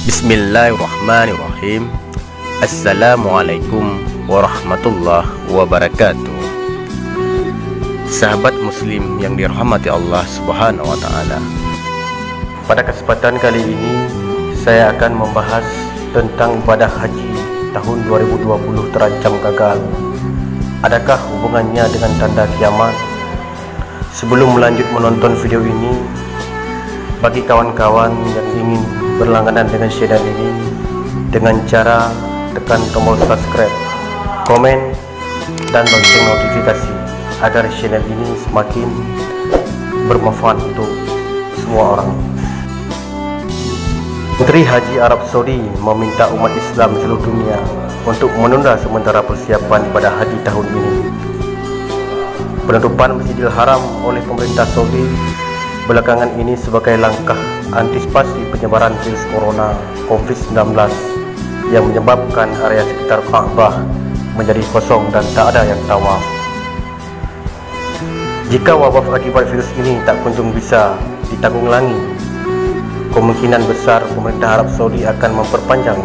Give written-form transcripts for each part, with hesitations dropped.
Bismillahirrahmanirrahim. Assalamualaikum warahmatullahi wabarakatuh. Sahabat muslim yang dirahmati Allah Subhanahu wa taala. Pada kesempatan kali ini saya akan membahas tentang ibadah haji tahun 2020 terancam gagal. Adakah hubungannya dengan tanda kiamat? Sebelum melanjut menonton video ini, bagi kawan-kawan yang ingin berlangganan dengan channel ini, dengan cara tekan tombol subscribe, komen, dan lonceng notifikasi agar channel ini semakin bermanfaat untuk semua orang. Menteri Haji Arab Saudi meminta umat Islam seluruh dunia untuk menunda sementara persiapan ibadah haji tahun ini. Penutupan Masjidil Haram oleh pemerintah Saudi belakangan ini sebagai langkah antisipasi penyebaran virus corona COVID-19 yang menyebabkan area sekitar Ka'bah menjadi kosong dan tak ada yang tawaf. Jika wabah akibat virus ini tak kunjung bisa ditanggulangi, kemungkinan besar pemerintah Arab Saudi akan memperpanjang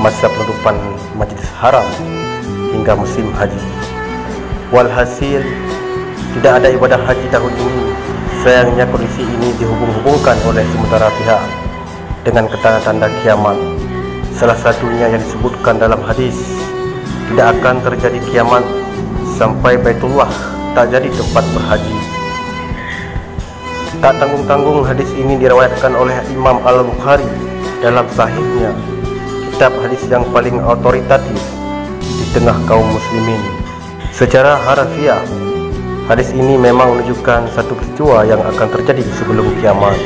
masa penutupan Masjidil Haram hingga musim haji. Walhasil, tidak ada ibadah haji tahun ini. Sayangnya kondisi ini dihubung-hubungkan oleh sementara pihak dengan tanda-tanda kiamat. Salah satunya yang disebutkan dalam hadis, tidak akan terjadi kiamat sampai Baitullah tak jadi tempat berhaji. Tak tanggung-tanggung hadis ini diriwayatkan oleh Imam Al-Bukhari dalam sahihnya, kitab hadis yang paling otoritatif di tengah kaum muslimin. Secara harfiah, hadis ini memang menunjukkan satu peristiwa yang akan terjadi sebelum kiamat.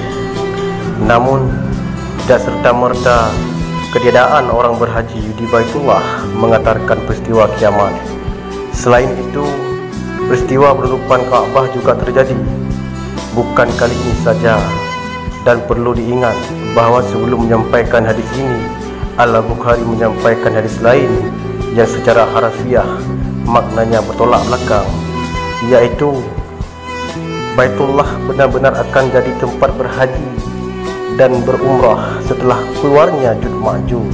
Namun, tidak serta-merta ketiadaan orang berhaji di Baitullah mengantarkan peristiwa kiamat. Selain itu, peristiwa penutupan Ka'bah juga terjadi. Bukan kali ini saja, dan perlu diingat bahawa sebelum menyampaikan hadis ini, Al-Bukhari menyampaikan hadis lain yang secara harfiah maknanya bertolak belakang, yaitu Baitullah benar-benar akan jadi tempat berhaji dan berumrah setelah keluarnya Ya'juj Ma'juj.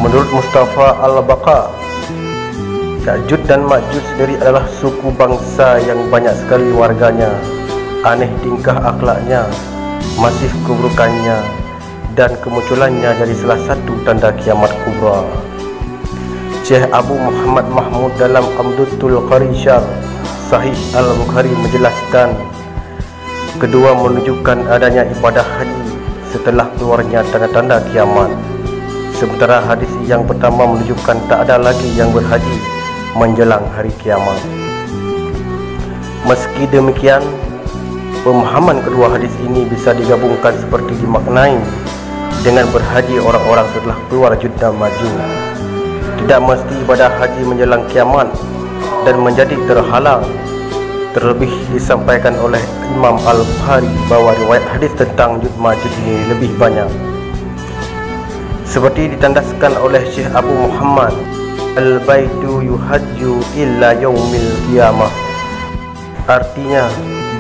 Menurut Mustafa Al-Baqa, Ya'juj dan Ma'juj sendiri adalah suku bangsa yang banyak sekali warganya, aneh tingkah akhlaknya, masif keburukannya, dan kemunculannya jadi salah satu tanda kiamat kubra. Syekh Abu Muhammad Mahmud dalam Amdutul Qari Syarh Sahih Al-Bukhari menjelaskan, kedua menunjukkan adanya ibadah haji setelah keluarnya tanda-tanda kiamat, sementara hadis yang pertama menunjukkan tak ada lagi yang berhaji menjelang hari kiamat. Meski demikian, pemahaman kedua hadis ini bisa digabungkan seperti dimaknai dengan berhaji orang-orang setelah keluar Ya'juj dan Ma'juj. Tidak mesti ibadah haji menjelang kiamat dan menjadi terhalang. Terlebih disampaikan oleh Imam Al-Bukhari bahawa riwayat hadis tentang Ya'juj Ma'juj ini lebih banyak. Seperti ditandaskan oleh Syekh Abu Muhammad, Al-Baitu yuhajju illa yaumil qiyamah. Artinya,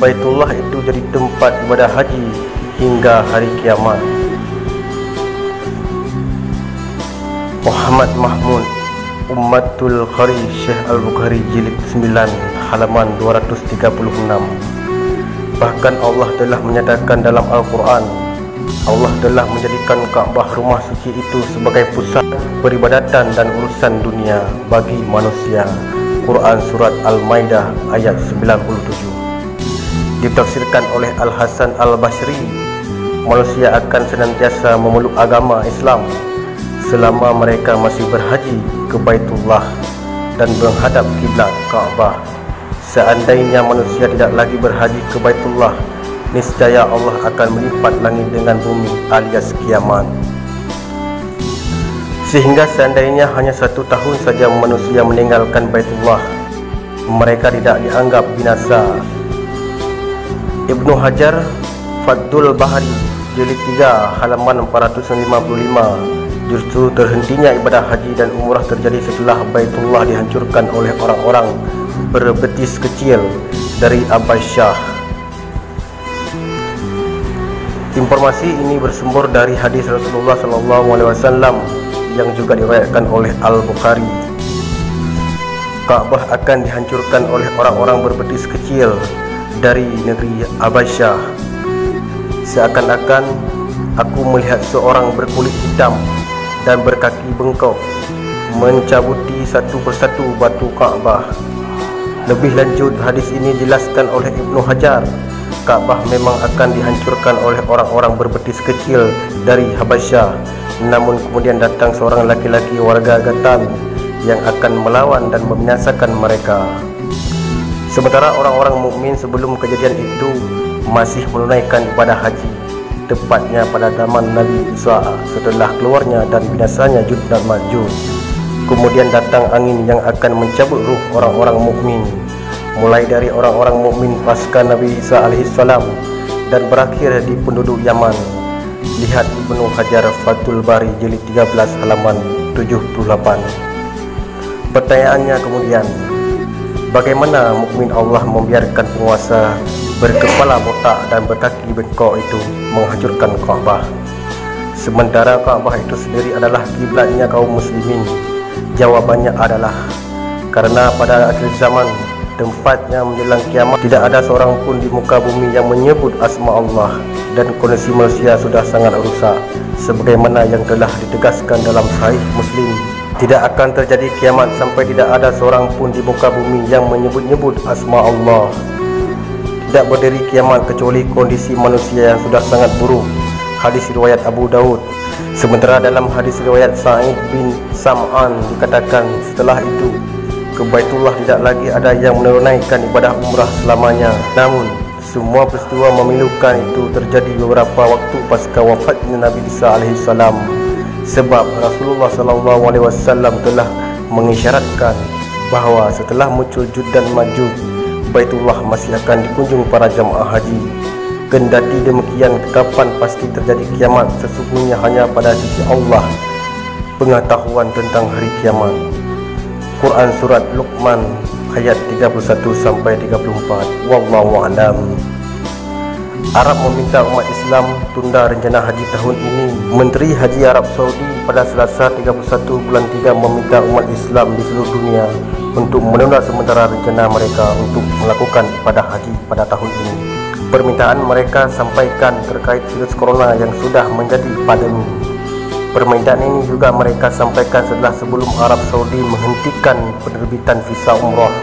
Baitullah itu jadi tempat ibadah haji hingga hari kiamat. Muhammad Mahmud, Ummatul Qari Syekh Al-Bukhari jilid 9 halaman 236. Bahkan Allah telah menyatakan dalam Al-Quran, Allah telah menjadikan Ka'bah rumah suci itu sebagai pusat peribadatan dan urusan dunia bagi manusia. Quran Surat Al-Maidah ayat 97. Ditafsirkan oleh Al-Hasan Al-Basri, manusia akan senantiasa memeluk agama Islam selama mereka masih berhaji ke Baitullah dan menghadap kiblat Ka'bah. Seandainya manusia tidak lagi berhaji ke Baitullah, niscaya Allah akan melipat langit dengan bumi alias kiamat. Sehingga seandainya hanya 1 tahun saja manusia meninggalkan Baitullah, mereka tidak dianggap binasa. Ibnu Hajar Fathul Bari jilid 3 halaman 455, justru terhentinya ibadah haji dan umrah terjadi setelah Baitullah dihancurkan oleh orang-orang berbetis kecil dari Abbas Shah. Informasi ini bersumber dari hadis Rasulullah SAW yang juga diriwayatkan oleh Al-Bukhari. Ka'bah akan dihancurkan oleh orang-orang berbetis kecil dari negeri Habasyah. Seakan-akan aku melihat seorang berkulit hitam dan berkaki bengkok mencabuti satu persatu batu Ka'bah. Lebih lanjut, hadis ini dijelaskan oleh Ibnu Hajar. Ka'bah memang akan dihancurkan oleh orang-orang berbetis kecil dari Habasyah. Namun kemudian datang seorang laki-laki warga Gatan yang akan melawan dan membinasakan mereka. Sementara orang-orang mukmin sebelum kejadian itu masih menunaikan ibadah haji, tepatnya pada zaman Nabi Isa setelah keluarnya dan binasanya Ya'juj dan Ma'juj. Kemudian datang angin yang akan mencabut ruh orang-orang mukmin, mulai dari orang-orang mukmin pasca Nabi Isa alaihissalam dan berakhir di penduduk Yaman. Lihat Ibnu Hajar Fathul Bari jilid 13 halaman 78. Pertanyaannya kemudian, bagaimana mukmin Allah membiarkan penguasa berkepala botak dan berkaki bengkok itu menghancurkan Ka'bah, sementara Ka'bah itu sendiri adalah kiblatnya kaum muslimin? Jawabannya adalah karena pada akhir zaman, tempatnya menjelang kiamat, tidak ada seorang pun di muka bumi yang menyebut asma Allah, dan kondisi manusia sudah sangat rusak sebagaimana yang telah ditegaskan dalam Sahih Muslim. Tidak akan terjadi kiamat sampai tidak ada seorang pun di muka bumi yang menyebut-nyebut asma Allah. Tidak berdiri kiamat kecuali kondisi manusia yang sudah sangat buruk. Hadis riwayat Abu Daud. Sementara dalam hadis riwayat Sa'id bin Sam'an dikatakan, setelah itu ke Baitullah tidak lagi ada yang menunaikan ibadah umrah selamanya. Namun semua peristiwa memilukan itu terjadi beberapa waktu pasca wafatnya Nabi Isa alaihissalam, sebab Rasulullah SAW telah mengisyaratkan bahawa setelah muncul Ya'juj dan Ma'juj, Baitullah masih akan dikunjung para jamaah haji. Kendati demikian, kapan pasti terjadi kiamat sesungguhnya hanya pada sisi Allah pengetahuan tentang hari kiamat. Quran Surat Luqman ayat 31 sampai 34. Wallahu a'lam. Arab meminta umat Islam tunda rencana haji tahun ini. Menteri Haji Arab Saudi pada Selasa 31 bulan 3 meminta umat Islam di seluruh dunia untuk menunda sementara rencana mereka untuk melakukan ibadah haji pada tahun ini. Permintaan mereka sampaikan terkait virus corona yang sudah menjadi pandemi. Permintaan ini juga mereka sampaikan sebelum Arab Saudi menghentikan penerbitan visa umrah.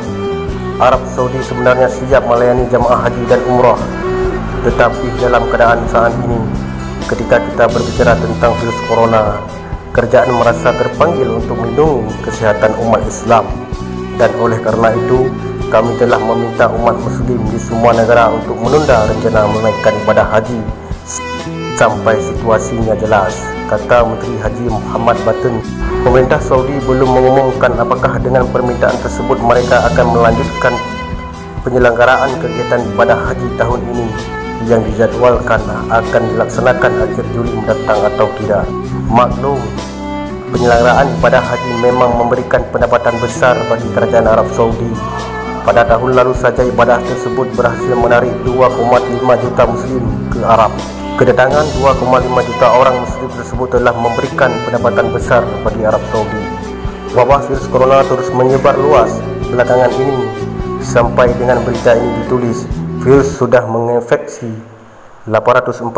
Arab Saudi sebenarnya siap melayani jamaah haji dan umrah, tetapi dalam keadaan saat ini, ketika kita berbicara tentang virus corona, kerajaan merasa terpanggil untuk melindungi kesehatan umat Islam, dan oleh karena itu kami telah meminta umat muslim di semua negara untuk menunda rencana menunaikan ibadah haji sampai situasinya jelas, kata Menteri Haji Muhammad Batin. Pemerintah Saudi belum mengumumkan apakah dengan permintaan tersebut mereka akan melanjutkan penyelenggaraan kegiatan ibadah haji tahun ini yang dijadwalkan akan dilaksanakan akhir Juli mendatang atau tidak. Maklum, penyelenggaraan ibadah haji memang memberikan pendapatan besar bagi kerajaan Arab Saudi. Pada tahun lalu saja ibadah tersebut berhasil menarik 2,5 juta muslim ke Arab. Kedatangan 2,5 juta orang muslim tersebut telah memberikan pendapatan besar bagi Arab Saudi. Wabah virus corona terus menyebar luas belakangan ini. Sampai dengan berita ini ditulis, virus sudah menginfeksi 846.000